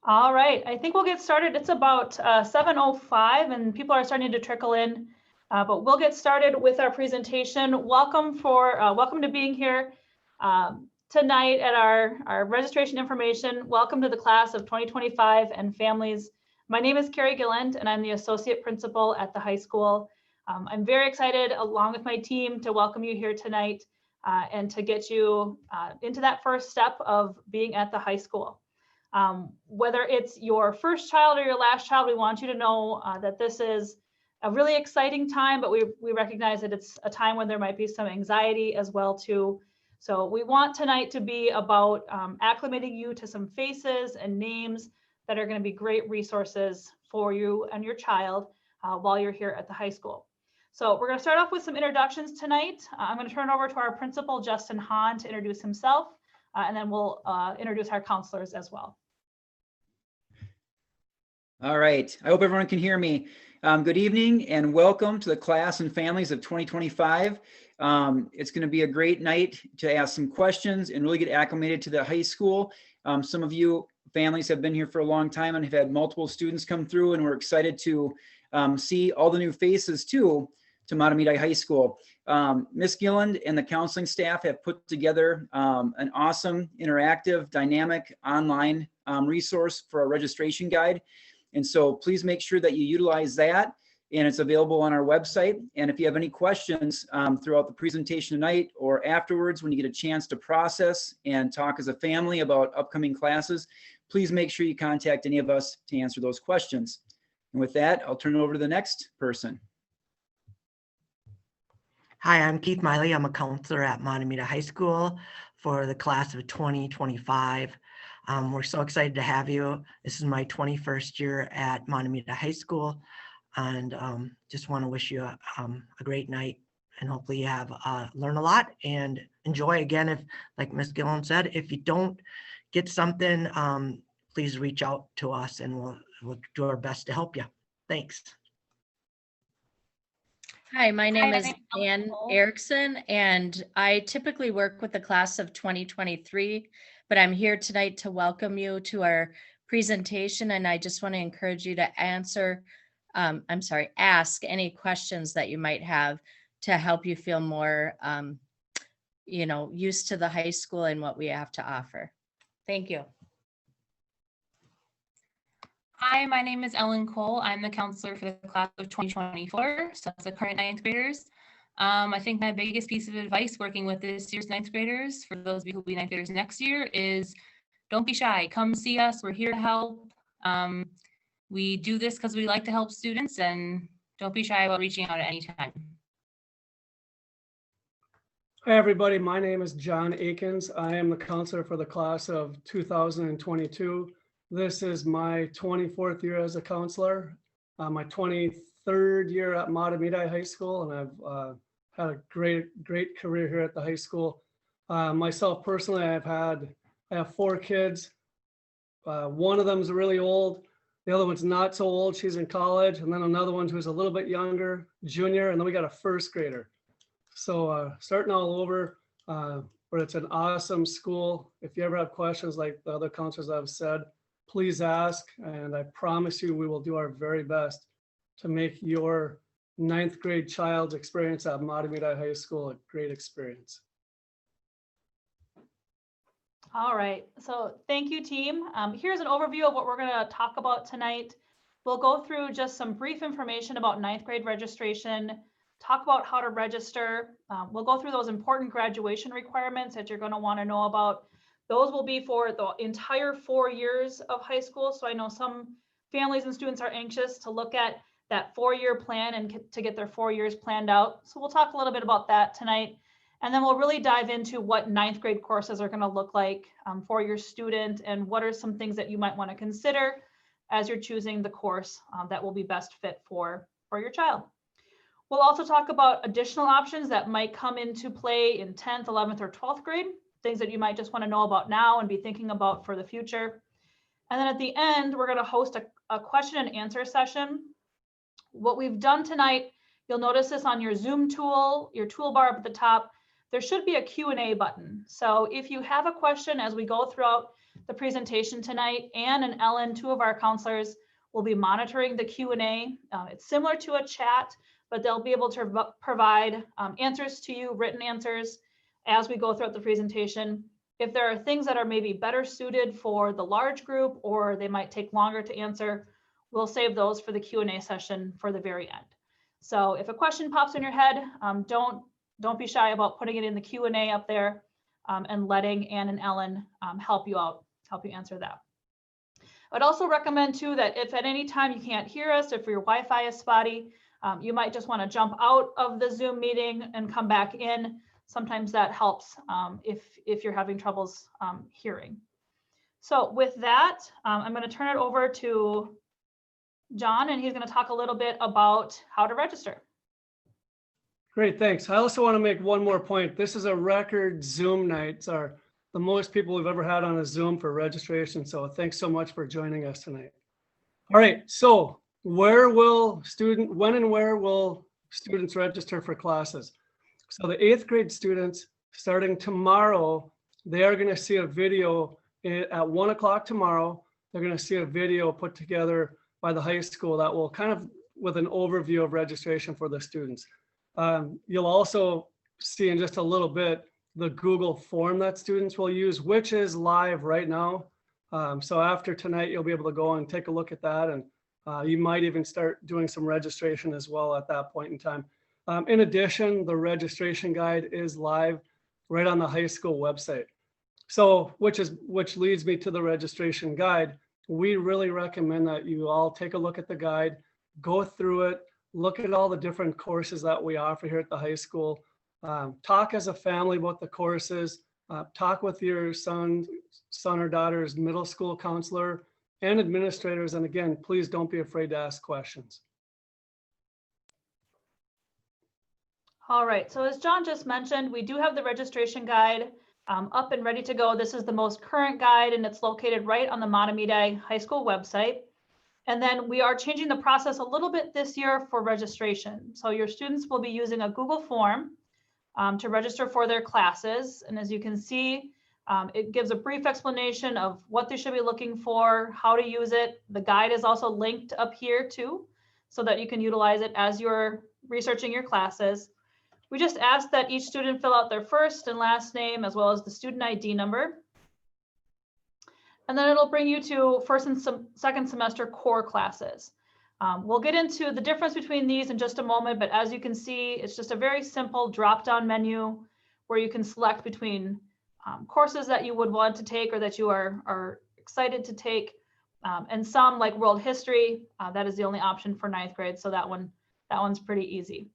All right, I think we'll get started. It's about 7:05 and people are starting to trickle in, but we'll get started with our presentation. Welcome to being here tonight at our registration information. Welcome to the class of 2025 and families. My name is Carrie Gilland and I'm the associate principal at the high school. I'm very excited along with my team to welcome you here tonight and to get you into that first step of being at the high school. Whether it's your first child or your last child, we want you to know that this is a really exciting time, but we recognize that it's a time when there might be some anxiety as well too. So we want tonight to be about acclimating you to some faces and names that are going to be great resources for you and your child while you're here at the high school. So we're going to start off with some introductions tonight. I'm going to turn it over to our principal, Justin Hahn, to introduce himself, and then we'll introduce our counselors as well. All right, I hope everyone can hear me. Good evening and welcome to the class and families of 2025. It's going to be a great night to ask some questions and really get acclimated to the high school. Some of you families have been here for a long time and have had multiple students come through, and we're excited to see all the new faces too to Mahtomedi High School. Ms. Gilland and the counseling staff have put together an awesome, interactive, dynamic online resource for our registration guide. And so please make sure that you utilize that, and it's available on our website. And if you have any questions throughout the presentation tonight or afterwards when you get a chance to process and talk as a family about upcoming classes, please make sure you contact any of us to answer those questions. And with that, I'll turn it over to the next person. Hi, I'm Keith Miley. I'm a counselor at Mahtomedi High School for the class of 2025. We're so excited to have you. This is my 21st year at Mahtomedi High School, and just want to wish you a great night, and hopefully you have learn a lot and enjoy. Again, if, like Ms. Gillen said, if you don't get something, please reach out to us and we'll do our best to help you. Thanks. Hi, my name is Ann Erickson, and I typically work with the class of 2023, but I'm here tonight to welcome you to our presentation, and I just want to encourage you to ask any questions that you might have to help you feel more, used to the high school and what we have to offer. Thank you. Hi, my name is Ellen Cole. I'm the counselor for the class of 2024, so that's the current 9th graders. I think my biggest piece of advice working with this year's 9th graders, for those of you who will be 9th graders next year, is don't be shy. Come see us. We're here to help. We do this because we like to help students, and don't be shy about reaching out at any time. Hi, everybody. My name is John Akins. I am the counselor for the class of 2022. This is my 24th year as a counselor, my 23rd year at Mahtomedi High School, and I've had a great career here at the high school. Myself personally, I have 4 kids. One of them is really old. The other one's not so old. She's in college. And then another one who's a little bit younger, junior. And then we got a 1st grader. So starting all over, but it's an awesome school. If you ever have questions like the other counselors I've said, please ask, and I promise you we will do our very best to make your 9th grade child's experience at Mahtomedi High School a great experience. All right, so thank you, team. Here's an overview of what we're going to talk about tonight. We'll go through just some brief information about 9th grade registration, talk about how to register. We'll go through those important graduation requirements that you're going to want to know about. Those will be for the entire 4 years of high school. So I know some families and students are anxious to look at that 4-year plan and to get their 4 years planned out. So we'll talk a little bit about that tonight. And then we'll really dive into what 9th grade courses are going to look like for your student, and what are some things that you might want to consider as you're choosing the course that will be best fit for your child. We'll also talk about additional options that might come into play in 10th, 11th, or 12th grade. Things that you might just want to know about now and be thinking about for the future. And then at the end, we're going to host a question and answer session. What we've done tonight, you'll notice this on your Zoom tool, your toolbar up at the top, there should be a Q&A button. So if you have a question as we go throughout the presentation tonight. Ann and Ellen, two of our counselors, will be monitoring the Q&A. It's similar to a chat, but they'll be able to provide answers to you, written answers, as we go throughout the presentation. If there are things that are maybe better suited for the large group, or they might take longer to answer, we'll save those for the Q&A session for the very end. So if a question pops in your head, don't be shy about putting it in the Q&A up there and letting Ann and Ellen help you out, help you answer that. I'd also recommend too that if at any time you can't hear us, if your Wi-Fi is spotty, you might just want to jump out of the Zoom meeting and come back in. Sometimes that helps if you're having troubles hearing. So with that, I'm going to turn it over to John, and he's going to talk a little bit about how to register. Great, thanks. I also want to make one more point. This is a record Zoom night. It's the most people we've ever had on a Zoom for registration. So thanks so much for joining us tonight. All right, so when and where will students register for classes? So the 8th grade students, starting tomorrow, they are going to see a video at 1 o'clock tomorrow. They're going to see a video put together by the high school that will kind of with an overview of registration for the students. You'll also see in just a little bit the Google form that students will use, which is live right now. So after tonight, you'll be able to go and take a look at that, and you might even start doing some registration as well at that point in time. In addition, the registration guide is live right on the high school website. So which leads me to the registration guide. We really recommend that you all take a look at the guide, go through it, look at all the different courses that we offer here at the high school. Talk as a family about the courses. Talk with your son or daughter's middle school counselor and administrators. And again, please don't be afraid to ask questions. All right, so as John just mentioned, we do have the registration guide up and ready to go. This is the most current guide, and it's located right on the Mahtomedi High School website. And then we are changing the process a little bit this year for registration. So your students will be using a Google form to register for their classes. And as you can see, it gives a brief explanation of what they should be looking for, how to use it. The guide is also linked up here too, so that you can utilize it as you're researching your classes. We just ask that each student fill out their first and last name, as well as the student ID number. And then it'll bring you to first and second semester core classes. We'll get into the difference between these in just a moment, but as you can see, it's just a very simple drop-down menu where you can select between courses that you would want to take or that you are excited to take. And some, like world history, that is the only option for 9th grade. So that one's pretty easy.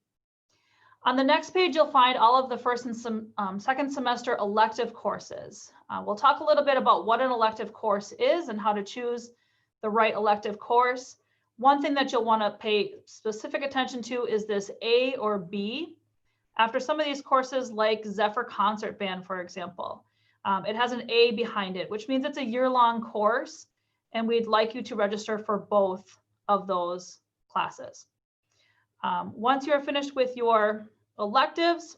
On the next page, you'll find all of the first and second semester elective courses. We'll talk a little bit about what an elective course is and how to choose the right elective course. One thing that you'll want to pay specific attention to is this A or B. After some of these courses, like Zephyr Concert Band, for example, it has an A behind it, which means it's a year-long course, and we'd like you to register for both of those classes. Once you're finished with your electives,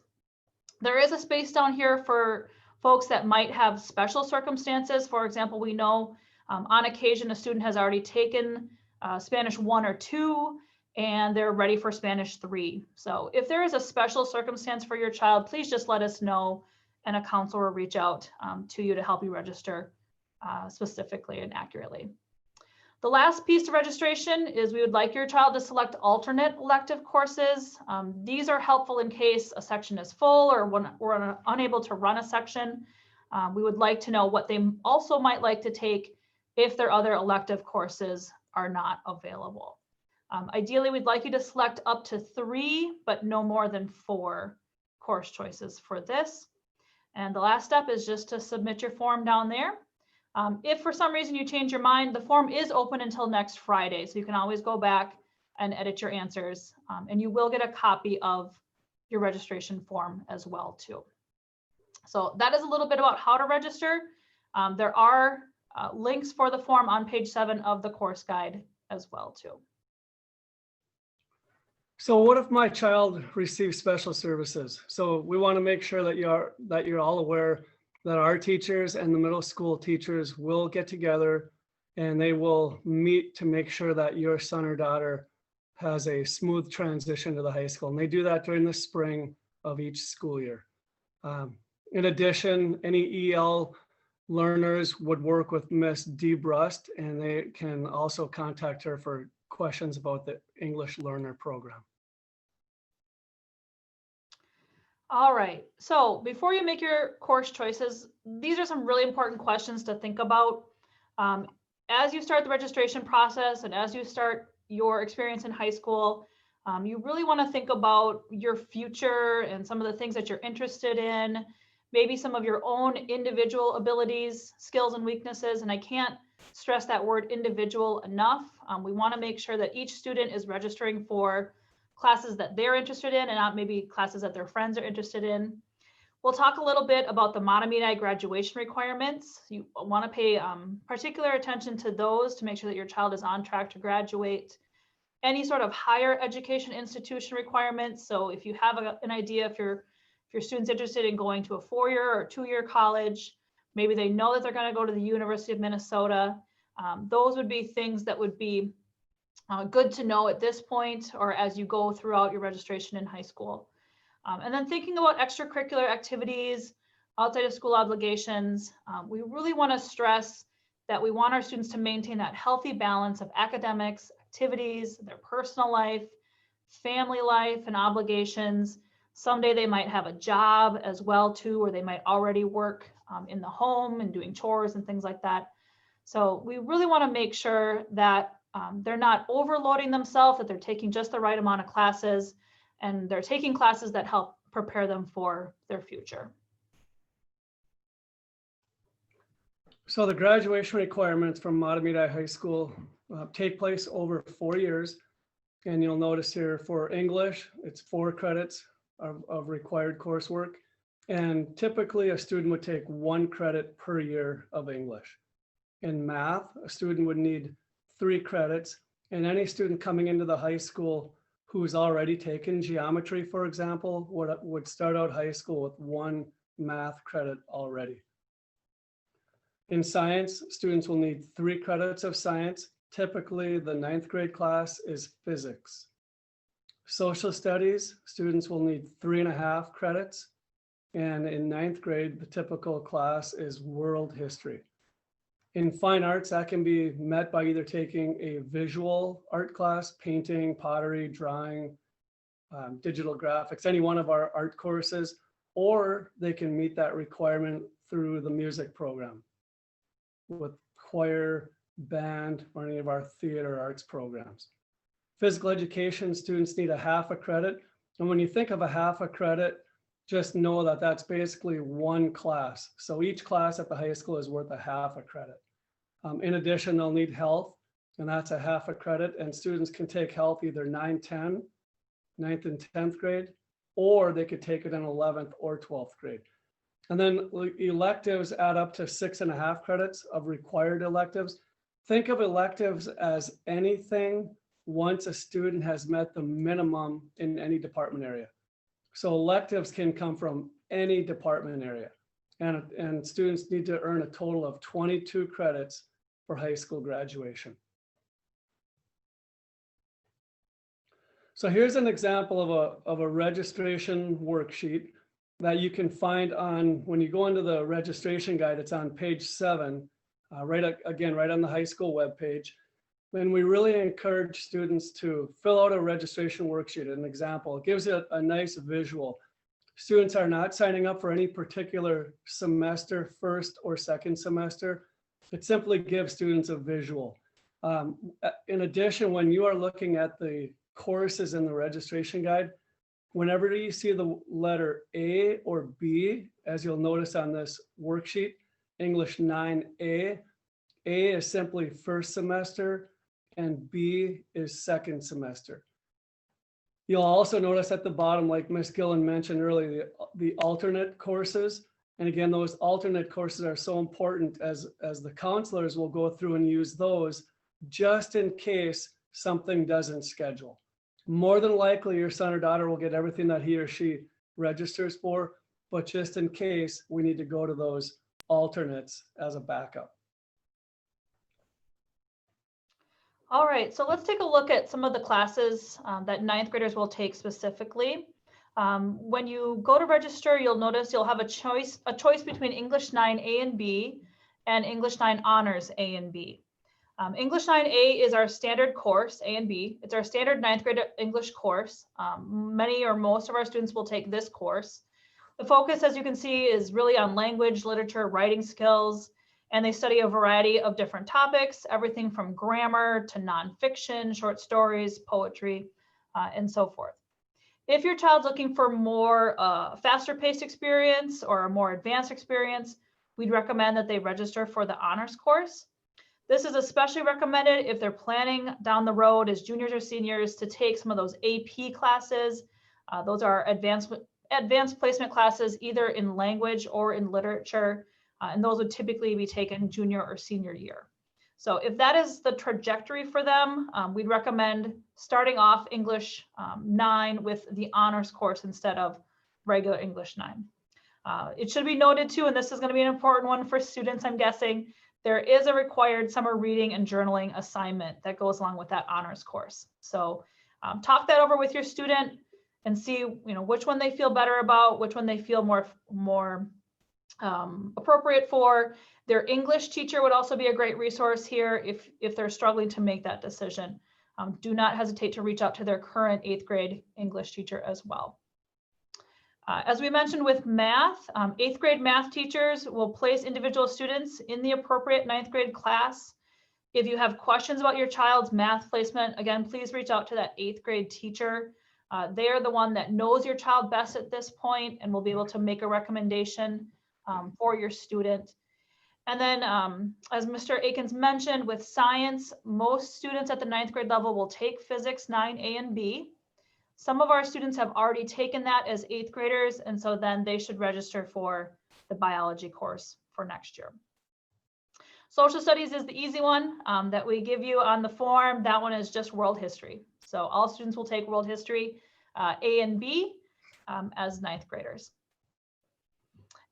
there is a space down here for folks that might have special circumstances. For example, we know on occasion a student has already taken Spanish 1 or 2 and they're ready for Spanish 3. So if there is a special circumstance for your child, please just let us know, and a counselor will reach out to you to help you register specifically and accurately. The last piece of registration is we would like your child to select alternate elective courses. These are helpful in case a section is full or when we're unable to run a section. We would like to know what they also might like to take if their other elective courses are not available. Ideally, we'd like you to select up to 3, but no more than 4 course choices for this. And the last step is just to submit your form down there. If for some reason you change your mind, the form is open until next Friday, so you can always go back and edit your answers, and you will get a copy of your registration form as well too. So that is a little bit about how to register. There are links for the form on page 7 of the course guide as well too. So what if my child receives special services? So we want to make sure that you're all aware that our teachers and the middle school teachers will get together and they will meet to make sure that your son or daughter has a smooth transition to the high school. And they do that during the spring of each school year. In addition, any EL learners would work with Miss DeBrust, and they can also contact her for questions about the English Learner Program. All right, so before you make your course choices, these are some really important questions to think about. As you start the registration process and as you start your experience in high school, you really want to think about your future and some of the things that you're interested in, maybe some of your own individual abilities, skills, and weaknesses. And I can't stress that word individual enough. We want to make sure that each student is registering for classes that they're interested in and not maybe classes that their friends are interested in. We'll talk a little bit about the Mahtomedi High graduation requirements. You want to pay particular attention to those to make sure that your child is on track to graduate. Any sort of higher education institution requirements. So if you have an idea, if your student's interested in going to a 4-year or 2-year college, maybe they know that they're going to go to the University of Minnesota. Those would be things that would be good to know at this point or as you go throughout your registration in high school. And then thinking about extracurricular activities, outside of school obligations, we really want to stress that we want our students to maintain that healthy balance of academics, activities, their personal life, family life, and obligations. Someday they might have a job as well too, or they might already work in the home and doing chores and things like that. So we really want to make sure that they're not overloading themselves, that they're taking just the right amount of classes, and they're taking classes that help prepare them for their future. So the graduation requirements from Mahtomedi High School take place over 4 years. And you'll notice here for English, it's 4 credits of required coursework. And typically a student would take 1 credit per year of English. In math, a student would need 3 credits. And any student coming into the high school who's already taken geometry, for example, would start out high school with 1 math credit already. In science, students will need 3 credits of science. Typically, the 9th grade class is physics. Social studies, students will need 3.5 credits. And in 9th grade, the typical class is world history. In fine arts, that can be met by either taking a visual art class, painting, pottery, drawing, digital graphics, any one of our art courses, or they can meet that requirement through the music program with choir, band, or any of our theater arts programs. Physical education students need 1/2 credit. And when you think of 1/2 credit, just know that that's basically 1 class. So each class at the high school is worth 1/2 credit. In addition, they'll need health, and that's 1/2 credit. And students can take health either 9, 10, 9th and 10th grade, or they could take it in 11th or 12th grade. And then electives add up to 6.5 credits of required electives. Think of electives as anything once a student has met the minimum in any department area. So electives can come from any department area. And students need to earn a total of 22 credits for high school graduation. So here's an example of a registration worksheet that you can find on, when you go into the registration guide, it's on page 7, right on the high school webpage. And we really encourage students to fill out a registration worksheet, an example. It gives it a nice visual. Students are not signing up for any particular semester, first or second semester. It simply gives students a visual. In addition, when you are looking at the courses in the registration guide, whenever you see the letter A or B, as you'll notice on this worksheet, English 9A, A is simply first semester and B is second semester. You'll also notice at the bottom, like Ms. Gillen mentioned earlier, the alternate courses. And again, those alternate courses are so important as the counselors will go through and use those just in case something doesn't schedule. More than likely, your son or daughter will get everything that he or she registers for. but just in case, we need to go to those alternates as a backup. All right, so let's take a look at some of the classes that ninth graders will take specifically. When you go to register, you'll notice you'll have a choice between English 9 A and B and English 9 Honors A and B. English 9A is our standard course, A and B. It's our standard ninth grade English course. Many or most of our students will take this course. The focus, as you can see, is really on language, literature, writing skills, and they study a variety of different topics, everything from grammar to nonfiction, short stories, poetry, and so forth. If your child's looking for more faster paced experience or a more advanced experience, we'd recommend that they register for the honors course. This is especially recommended if they're planning down the road as juniors or seniors to take some of those AP classes. Those are advanced placement classes, either in language or in literature. And those would typically be taken junior or senior year. So if that is the trajectory for them, we'd recommend starting off English 9 with the honors course instead of regular English 9. It should be noted too, and this is going to be an important one for students, I'm guessing, there is a required summer reading and journaling assignment that goes along with that honors course. So talk that over with your student and see, which one they feel better about, which one they feel more appropriate for. Their English teacher would also be a great resource here if they're struggling to make that decision. Do not hesitate to reach out to their current 8th grade English teacher as well. As we mentioned with math, 8th grade math teachers will place individual students in the appropriate 9th grade class. If you have questions about your child's math placement, again, please reach out to that 8th grade teacher. They are the one that knows your child best at this point and will be able to make a recommendation for your student. And then as Mr. Akins mentioned, with science, most students at the 9th grade level will take physics 9A and B. Some of our students have already taken that as 8th graders, and so then they should register for the biology course for next year. Social studies is the easy one that we give you on the form. That one is just world history. So all students will take world history A and B as 9th graders.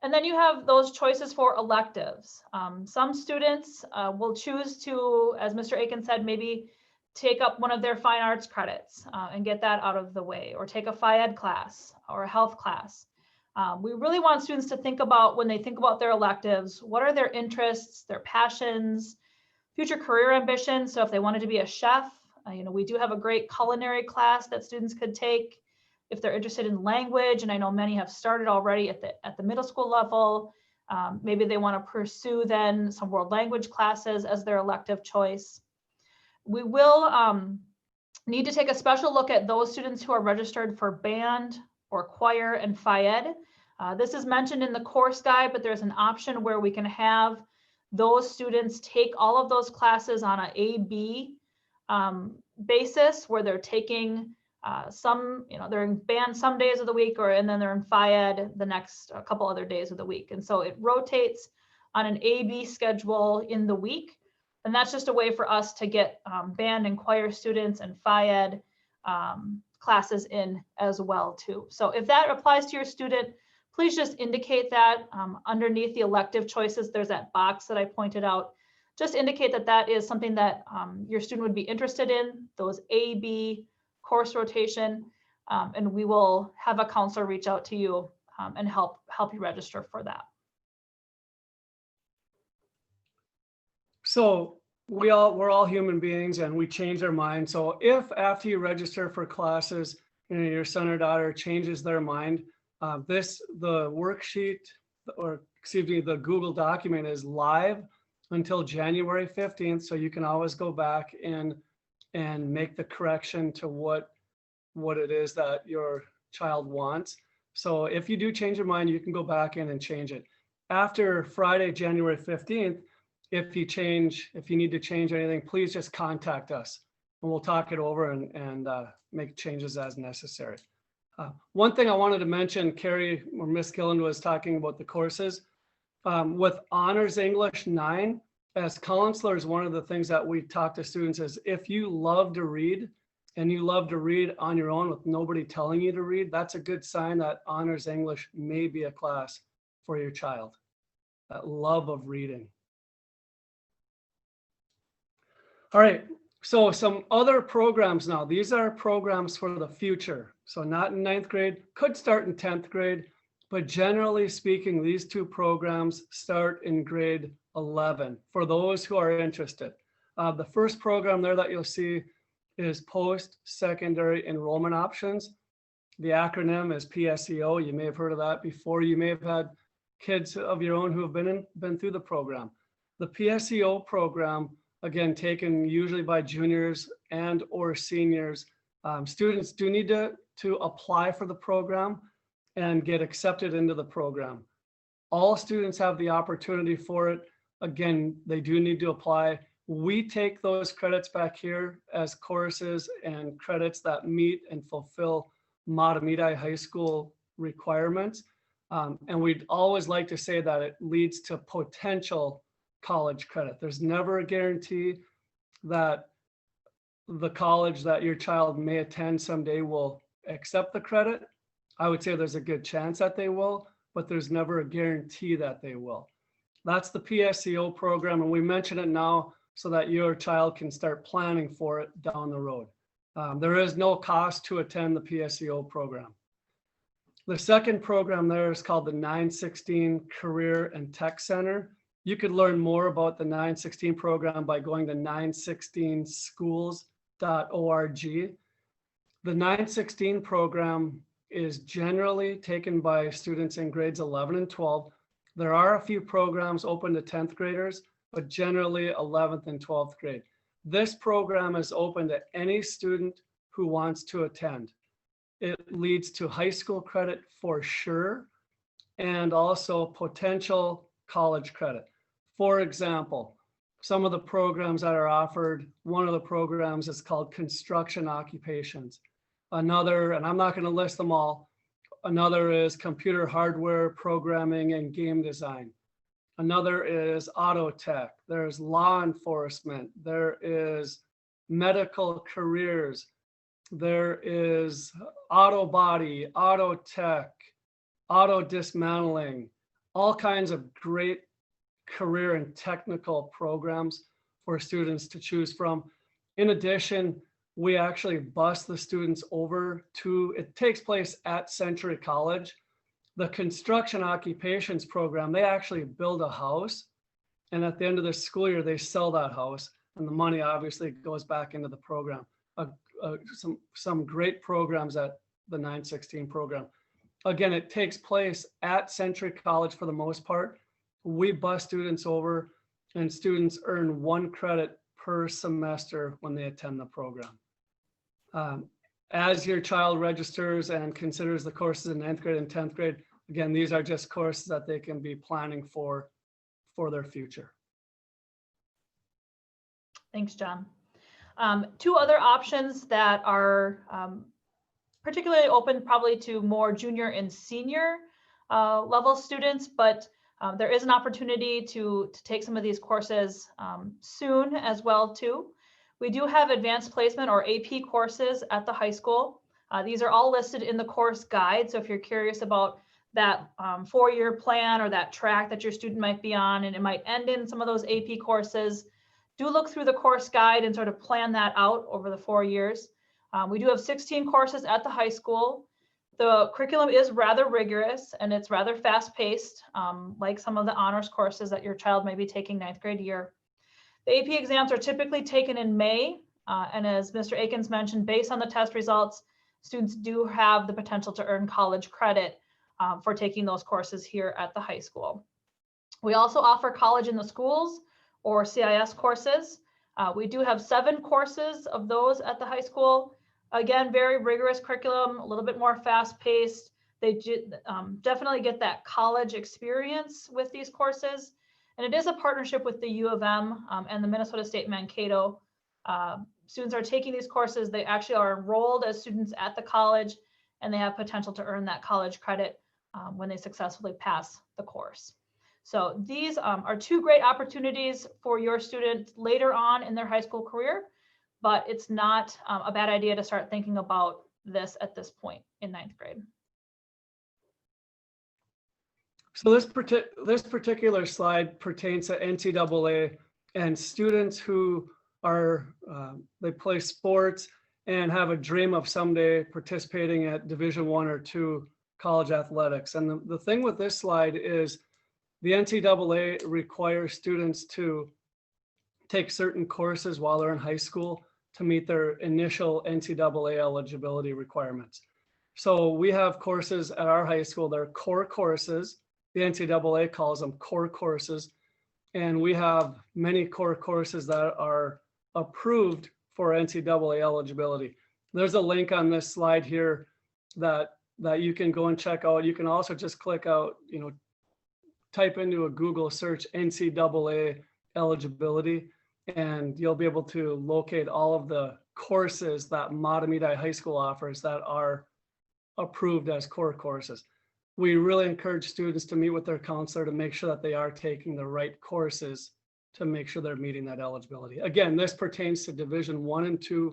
And then you have those choices for electives. Some students will choose to, as Mr. Aiken said, maybe take up one of their fine arts credits and get that out of the way, or take a Phy-Ed class or a health class. We really want students to think about, when they think about their electives, what are their interests, their passions, future career ambitions. So if they wanted to be a chef, we do have a great culinary class that students could take. If they're interested in language, and I know many have started already at the middle school level, maybe they want to pursue then some world language classes as their elective choice. We will need to take a special look at those students who are registered for band or choir and Phy-Ed. This is mentioned in the course guide, but there's an option where we can have those students take all of those classes on an A-B basis, where they're taking they're in band some days of the week, and then they're in Phy-Ed the next couple other days of the week. And so it rotates on an A-B schedule in the week. And that's just a way for us to get band and choir students and Phy-Ed classes in as well too. So if that applies to your student, please just indicate that underneath the elective choices, there's that box that I pointed out. Just indicate that that is something that your student would be interested in, those A-B course rotation, and we will have a counselor reach out to you and help you register for that. So we're all human beings, and we change our mind. So if after you register for classes, your son or daughter changes their mind, the worksheet, or excuse me, the Google document is live until January 15th. So you can always go back and make the correction to what it is that your child wants. So if you do change your mind, you can go back in and change it. After Friday, January 15th, if you need to change anything, please just contact us and we'll talk it over and make changes as necessary. One thing I wanted to mention, Carrie or Miss Gillen was talking about the courses. With Honors English 9, as counselors, one of the things that we talk to students is, if you love to read and you love to read on your own with nobody telling you to read, that's a good sign that honors English may be a class for your child. That love of reading. All right, so some other programs now. These are programs for the future. So not in 9th grade, could start in 10th grade, but generally speaking, these two programs start in grade 11 for those who are interested. The first program there that you'll see is post-secondary enrollment options. The acronym is PSEO. You may have heard of that before. You may have had kids of your own who have been through the program. The PSEO program, again, taken usually by juniors and or seniors. Students do need to apply for the program and get accepted into the program. All students have the opportunity for it. Again, they do need to apply. We take those credits back here as courses and credits that meet and fulfill Mahtomedi High School requirements. And we'd always like to say that it leads to potential college credit. There's never a guarantee that the college that your child may attend someday will accept the credit. I would say there's a good chance that they will, but there's never a guarantee that they will. That's the PSEO program, and we mention it now so that your child can start planning for it down the road. There is no cost to attend the PSEO program. The second program there is called the 916 Career and Tech Center. You could learn more about the 916 program by going to 916schools.org. The 916 program is generally taken by students in grades 11 and 12. There are a few programs open to 10th graders, but generally 11th and 12th grade. This program is open to any student who wants to attend. It leads to high school credit for sure, and also potential college credit. For example, some of the programs that are offered, one of the programs is called construction occupations. Another, and I'm not going to list them all, another is computer hardware programming and game design. Another is auto tech. There's law enforcement. There is medical careers. There is auto body, auto tech, auto dismantling, all kinds of great career and technical programs for students to choose from. In addition, we actually bus the students over to, it takes place at Century College. The construction occupations program, they actually build a house, and at the end of the school year, they sell that house, and the money obviously goes back into the program. Some great programs at the 916 program. Again, it takes place at Century College for the most part. We bus students over, and students earn 1 credit per semester when they attend the program. As your child registers and considers the courses in 9th grade and 10th grade, again, these are just courses that they can be planning for their future. Thanks, John. 2 other options that are particularly open probably to more junior and senior level students, but there is an opportunity to take some of these courses soon as well too. We do have advanced placement or AP courses at the high school. These are all listed in the course guide. So if you're curious about that 4-year plan or that track that your student might be on, and it might end in some of those AP courses, do look through the course guide and sort of plan that out over the 4 years. We do have 16 courses at the high school. The curriculum is rather rigorous and it's rather fast paced, like some of the honors courses that your child may be taking 9th grade year. The AP exams are typically taken in May. And as Mr. Akins mentioned, based on the test results, students do have the potential to earn college credit for taking those courses here at the high school. We also offer college in the schools or CIS courses. We do have 7 courses of those at the high school. Again, very rigorous curriculum, a little bit more fast paced. They definitely get that college experience with these courses. And it is a partnership with the U of M and the Minnesota State Mankato. Students are taking these courses. They actually are enrolled as students at the college, and they have potential to earn that college credit when they successfully pass the course. So these are 2 great opportunities for your student later on in their high school career. but it's not a bad idea to start thinking about this at this point in 9th grade. So this particular slide pertains to NCAA and students who are, they play sports and have a dream of someday participating at Division I or II college athletics. And the thing with this slide is the NCAA requires students to take certain courses while they're in high school to meet their initial NCAA eligibility requirements. So we have courses at our high school, they're core courses. The NCAA calls them core courses. And we have many core courses that are approved for NCAA eligibility. There's a link on this slide here that you can go and check out. You can also just click out, type into a Google search NCAA eligibility, and you'll be able to locate all of the courses that Mahtomedi High School offers that are approved as core courses. We really encourage students to meet with their counselor to make sure that they are taking the right courses to make sure they're meeting that eligibility. Again, this pertains to Division I and II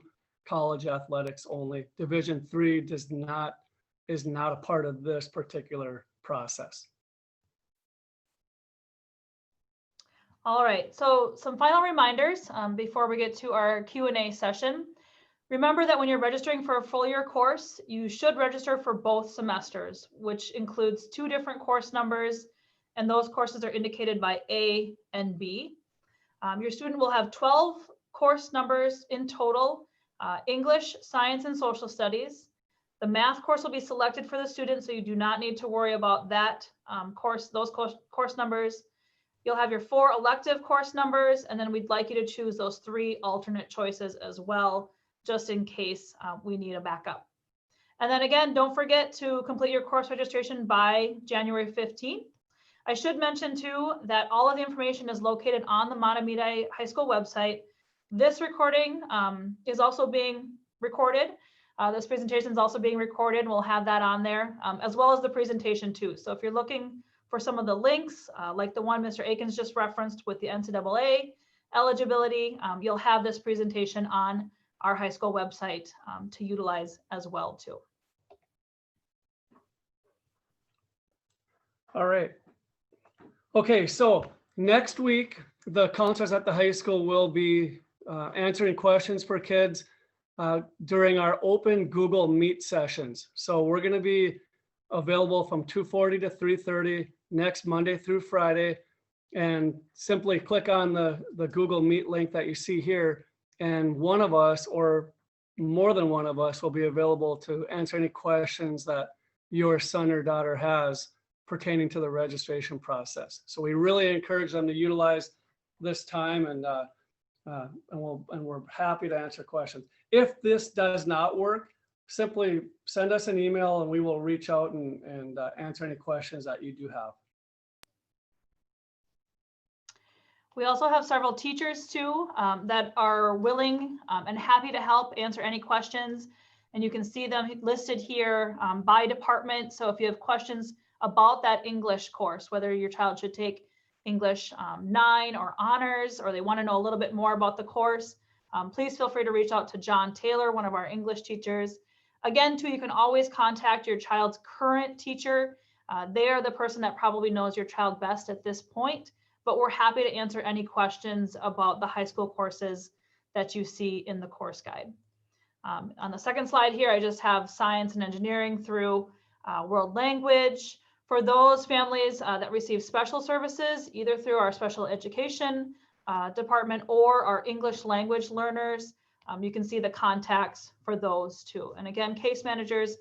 college athletics only. Division III is not a part of this particular process. All right, so some final reminders before we get to our Q&A session. Remember that when you're registering for a full year course, you should register for both semesters, which includes 2 different course numbers, and those courses are indicated by A and B. Your student will have 12 course numbers in total, English, Science, and Social Studies. The math course will be selected for the student, so you do not need to worry about that those course numbers. You'll have your 4 elective course numbers, and then we'd like you to choose those 3 alternate choices as well, just in case we need a backup. And then again, don't forget to complete your course registration by January 15th. I should mention too that all of the information is located on the Mahtomedi High School website. This recording is also being recorded. This presentation is also being recorded, and we'll have that on there, as well as the presentation too. So if you're looking for some of the links, like the one Mr. Akins just referenced with the NCAA eligibility, you'll have this presentation on our high school website to utilize as well too. All right. Okay, so next week, the counselors at the high school will be answering questions for kids during our open Google Meet sessions. So we're going to be available from 2:40 to 3:30 next Monday through Friday, and simply click on the Google Meet link that you see here, and one of us or more than one of us will be available to answer any questions that your son or daughter has pertaining to the registration process. So we really encourage them to utilize this time, and we're happy to answer questions. If this does not work, simply send us an email and we will reach out and answer any questions that you do have. We also have several teachers too that are willing and happy to help answer any questions. And you can see them listed here by department. So if you have questions about that English course, whether your child should take English 9 or honors, or they want to know a little bit more about the course, please feel free to reach out to John Taylor, one of our English teachers. Again, too, you can always contact your child's current teacher. They are the person that probably knows your child best at this point, but we're happy to answer any questions about the high school courses that you see in the course guide. On the second slide here, I just have science and engineering through world language. For those families that receive special services, either through our special education department or our English language learners, you can see the contacts for those too. And again, case managers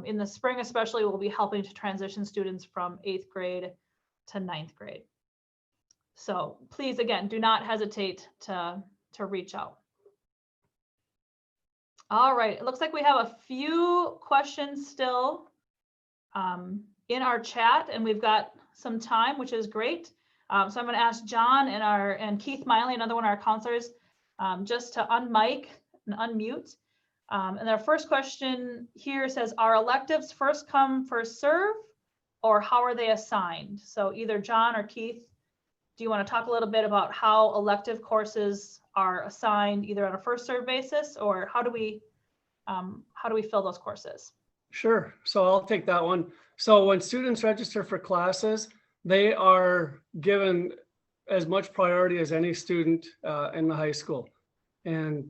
in the spring especially will be helping to transition students from 8th grade to 9th grade. So please, again, do not hesitate to reach out. All right, it looks like we have a few questions still in our chat, and we've got some time, which is great. So I'm going to ask John and Keith Miley, another one of our counselors, just to unmic and unmute. And our first question here says, are electives first come, first serve, or how are they assigned? So either John or Keith, do you want to talk a little bit about how elective courses are assigned either on a first served basis, or how do we fill those courses? Sure. So I'll take that one. So when students register for classes, they are given as much priority as any student in the high school. And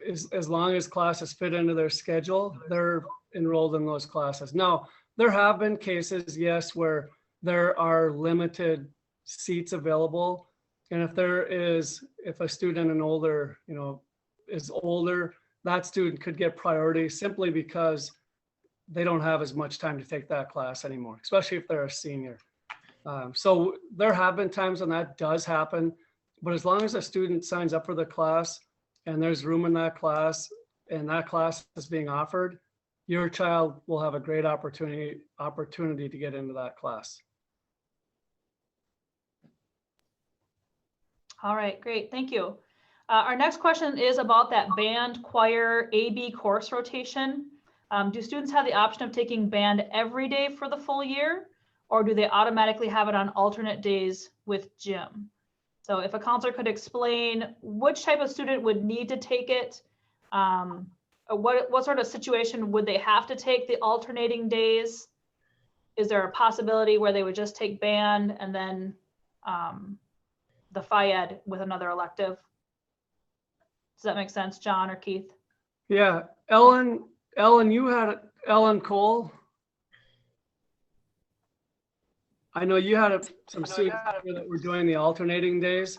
as long as classes fit into their schedule, they're enrolled in those classes. Now, there have been cases, yes, where there are limited seats available. And if a student is older, that student could get priority simply because they don't have as much time to take that class anymore, especially if they're a senior. So there have been times when that does happen, but as long as a student signs up for the class and there's room in that class and that class is being offered, your child will have a great opportunity to get into that class. All right, great, thank you. Our next question is about that band, choir, AB course rotation. Do students have the option of taking band every day for the full year, or do they automatically have it on alternate days with gym? So if a counselor could explain which type of student would need to take it, what sort of situation would they have to take the alternating days? Is there a possibility where they would just take band and then the Phy-Ed with another elective? Does that make sense, John or Keith? Yeah, Ellen, you had Ellen Cole. I know you had some students that were doing the alternating days.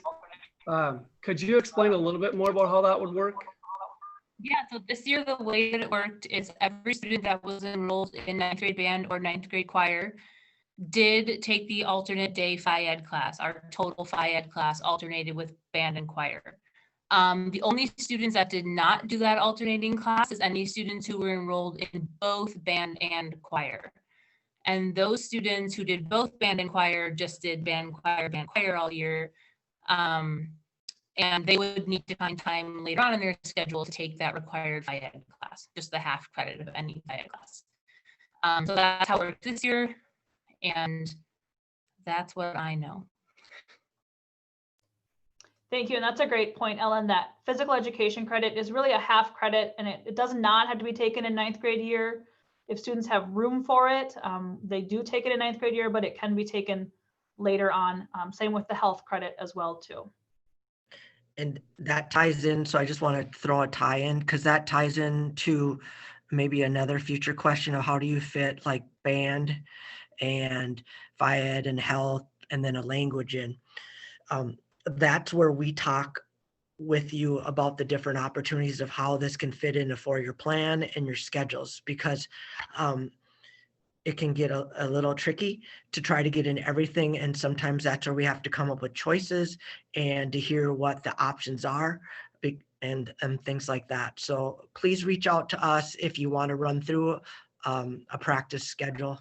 Could you explain a little bit more about how that would work? Yeah, so this year the way that it worked is every student that was enrolled in 9th grade band or 9th grade choir did take the alternate day Phy-Ed class. Our total Phy-Ed class alternated with band and choir. The only students that did not do that alternating class is any students who were enrolled in both band and choir. And those students who did both band and choir just did band, choir all year. And they would need to find time later on in their schedule to take that required Phy-Ed class, just the half credit of any Phy-Ed class. So that's how it works this year. And that's what I know. Thank you, and that's a great point, Ellen, that physical education credit is really a half credit, and it does not have to be taken in 9th grade year. If students have room for it, they do take it in 9th grade year, but it can be taken later on. Same with the health credit as well too. And that ties in, so I just want to throw a tie in because that ties into maybe another future question of how do you fit like band and Phy-Ed and health and then a language in. That's where we talk with you about the different opportunities of how this can fit in a 4-year plan and your schedules, because it can get a little tricky to try to get in everything. And sometimes that's where we have to come up with choices and to hear what the options are and things like that. So please reach out to us if you want to run through a practice schedule.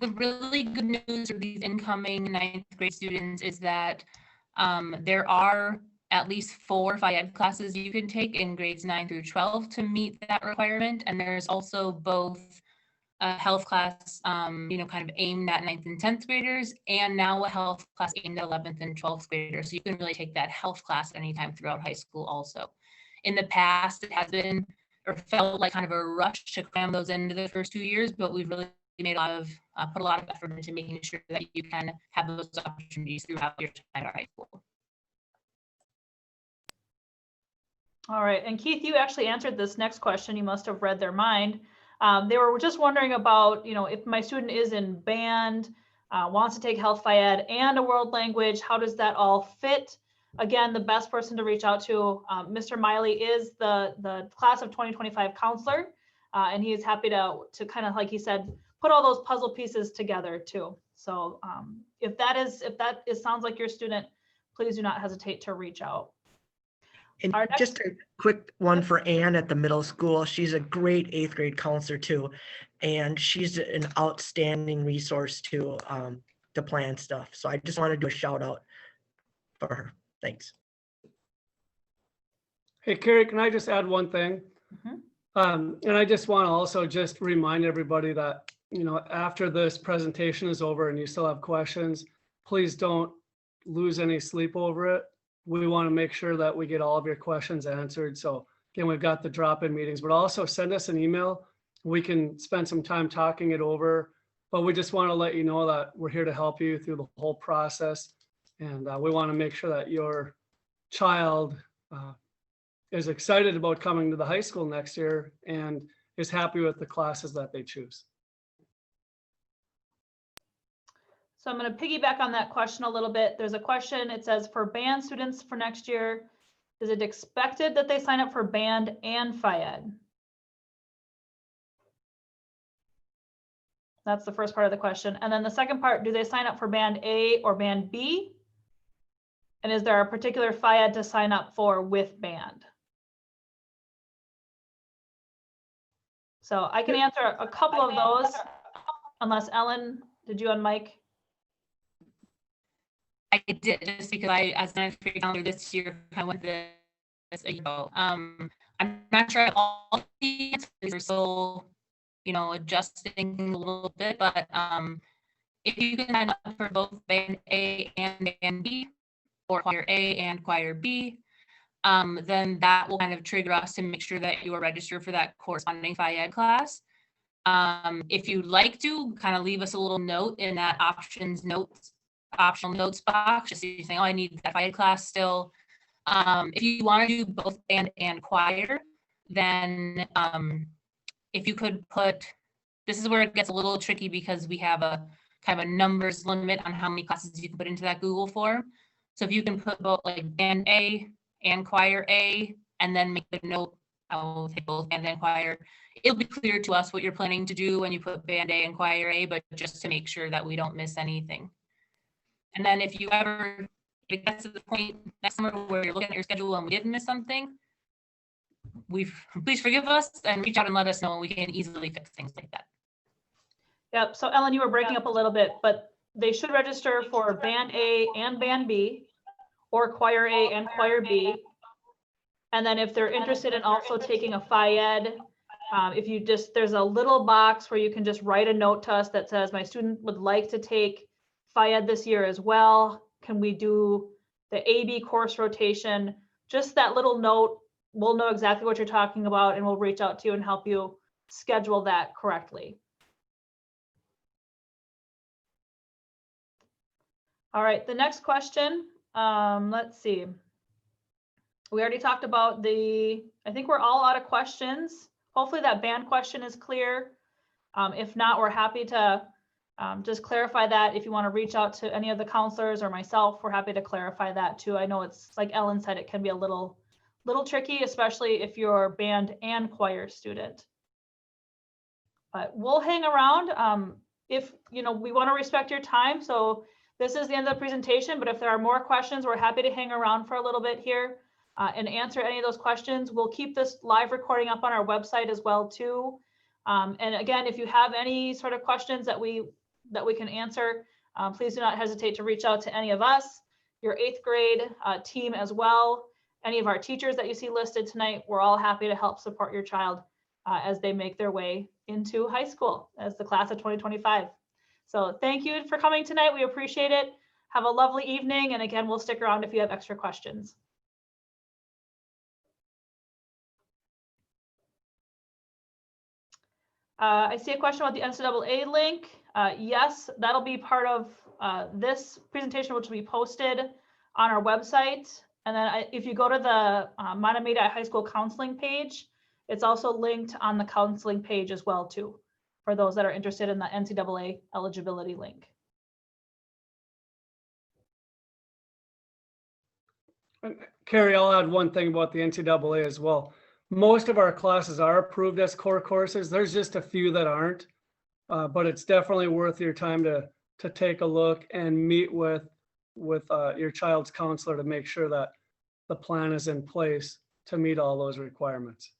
The really good news for these incoming 9th grade students is that there are at least 4 Phy-Ed classes you can take in grades 9 through 12 to meet that requirement. And there's also both a health class, kind of aimed at 9th and 10th graders, and now a health class aimed at 11th and 12th graders. So you can really take that health class anytime throughout high school also. In the past, it has been or felt like kind of a rush to cram those into the first 2 years, but we've really made put a lot of effort into making sure that you can have those opportunities throughout your time at high school. All right, and Keith, you actually answered this next question. You must have read their mind. They were just wondering about, if my student is in band, wants to take health Phy-Ed and a world language, how does that all fit? Again, the best person to reach out to, Mr. Miley is the class of 2025 counselor, and he is happy to kind of, like he said, put all those puzzle pieces together too. So if that sounds like your student, please do not hesitate to reach out. And just a quick one for Anne at the middle school. She's a great 8th grade counselor too. And she's an outstanding resource to plan stuff. So I just want to do a shout out for her. Thanks. Hey, Carrie, can I just add one thing? Mm-hmm. And I just want to also just remind everybody that, after this presentation is over and you still have questions, please don't lose any sleep over it. We want to make sure that we get all of your questions answered. So again, we've got the drop-in meetings, but also send us an email. We can spend some time talking it over, but we just want to let you know that we're here to help you through the whole process. And we want to make sure that your child is excited about coming to the high school next year and is happy with the classes that they choose. So I'm going to piggyback on that question a little bit. There's a question, it says for band students for next year, is it expected that they sign up for band and Phi-Ed? That's the first part of the question. And then the second part, do they sign up for band A or band B? And is there a particular Phi-Ed to sign up for with band? So I can answer a couple of those, unless Ellen, did you on mic? I did, just because I, as an entry calendar this year, kind of went this a year ago. I'm not sure all the answers are still, adjusting a little bit, but if you can sign up for both band A and band B, or choir A and choir B, then that will kind of trigger us to make sure that you are registered for that corresponding Phi-Ed class. If you'd like to kind of leave us a little note in that optional notes box, just so you're saying, oh, I need that Phi-Ed class still. If you want to do both band and choir, then if you could put, this is where it gets a little tricky because we have a kind of a numbers limit on how many classes you can put into that Google form. So if you can put both like band A and choir A, and then make a note, I will take both band and choir. It'll be clear to us what you're planning to do when you put band A and choir A, but just to make sure that we don't miss anything. And then if you ever get to the point next summer where you're looking at your schedule and we did miss something, please forgive us and reach out and let us know, and we can easily fix things like that. Yep. So Ellen, you were breaking up a little bit, but they should register for band A and band B, or choir A and choir B. And then if they're interested in also taking a Phi-Ed, there's a little box where you can just write a note to us that says, my student would like to take Phi-Ed this year as well. Can we do the AB course rotation? Just that little note, we'll know exactly what you're talking about, and we'll reach out to you and help you schedule that correctly. All right, the next question, let's see. We already talked about I think we're all out of questions. Hopefully that band question is clear. If not, we're happy to just clarify that. If you want to reach out to any of the counselors or myself, we're happy to clarify that too. I know it's, like Ellen said, it can be a little tricky, especially if you're a band and choir student. But we'll hang around. If we want to respect your time, so this is the end of the presentation, but if there are more questions, we're happy to hang around for a little bit here and answer any of those questions. We'll keep this live recording up on our website as well too. And again, if you have any sort of questions that we can answer, please do not hesitate to reach out to any of us, your 8th grade team as well. Any of our teachers that you see listed tonight, we're all happy to help support your child as they make their way into high school as the class of 2025. So thank you for coming tonight. We appreciate it. Have a lovely evening. And again, we'll stick around if you have extra questions. I see a question about the NCAA link. Yes, that'll be part of this presentation, which will be posted on our website. And then if you go to the Mahtomedi High School counseling page, it's also linked on the counseling page as well too, for those that are interested in the NCAA eligibility link. Carrie, I'll add one thing about the NCAA as well. Most of our classes are approved as core courses. There's just a few that aren't, but it's definitely worth your time to take a look and meet with your child's counselor to make sure that the plan is in place to meet all those requirements.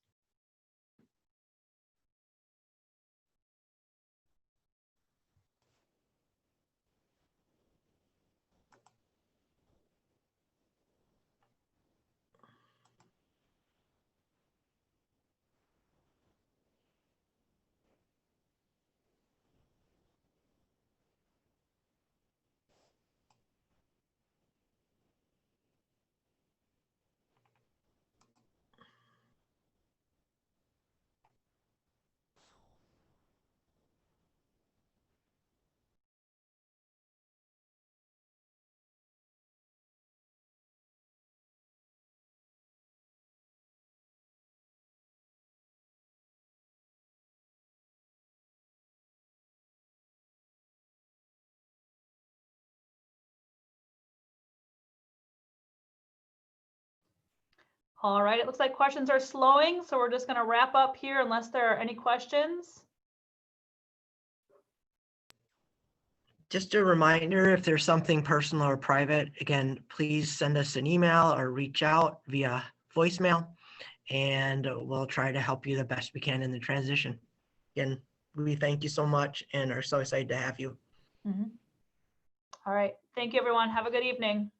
All right, it looks like questions are slowing, so we're just going to wrap up here unless there are any questions. Just a reminder, if there's something personal or private, again, please send us an email or reach out via voicemail, and we'll try to help you the best we can in the transition. Again, we thank you so much and are so excited to have you. All right, thank you, everyone. Have a good evening.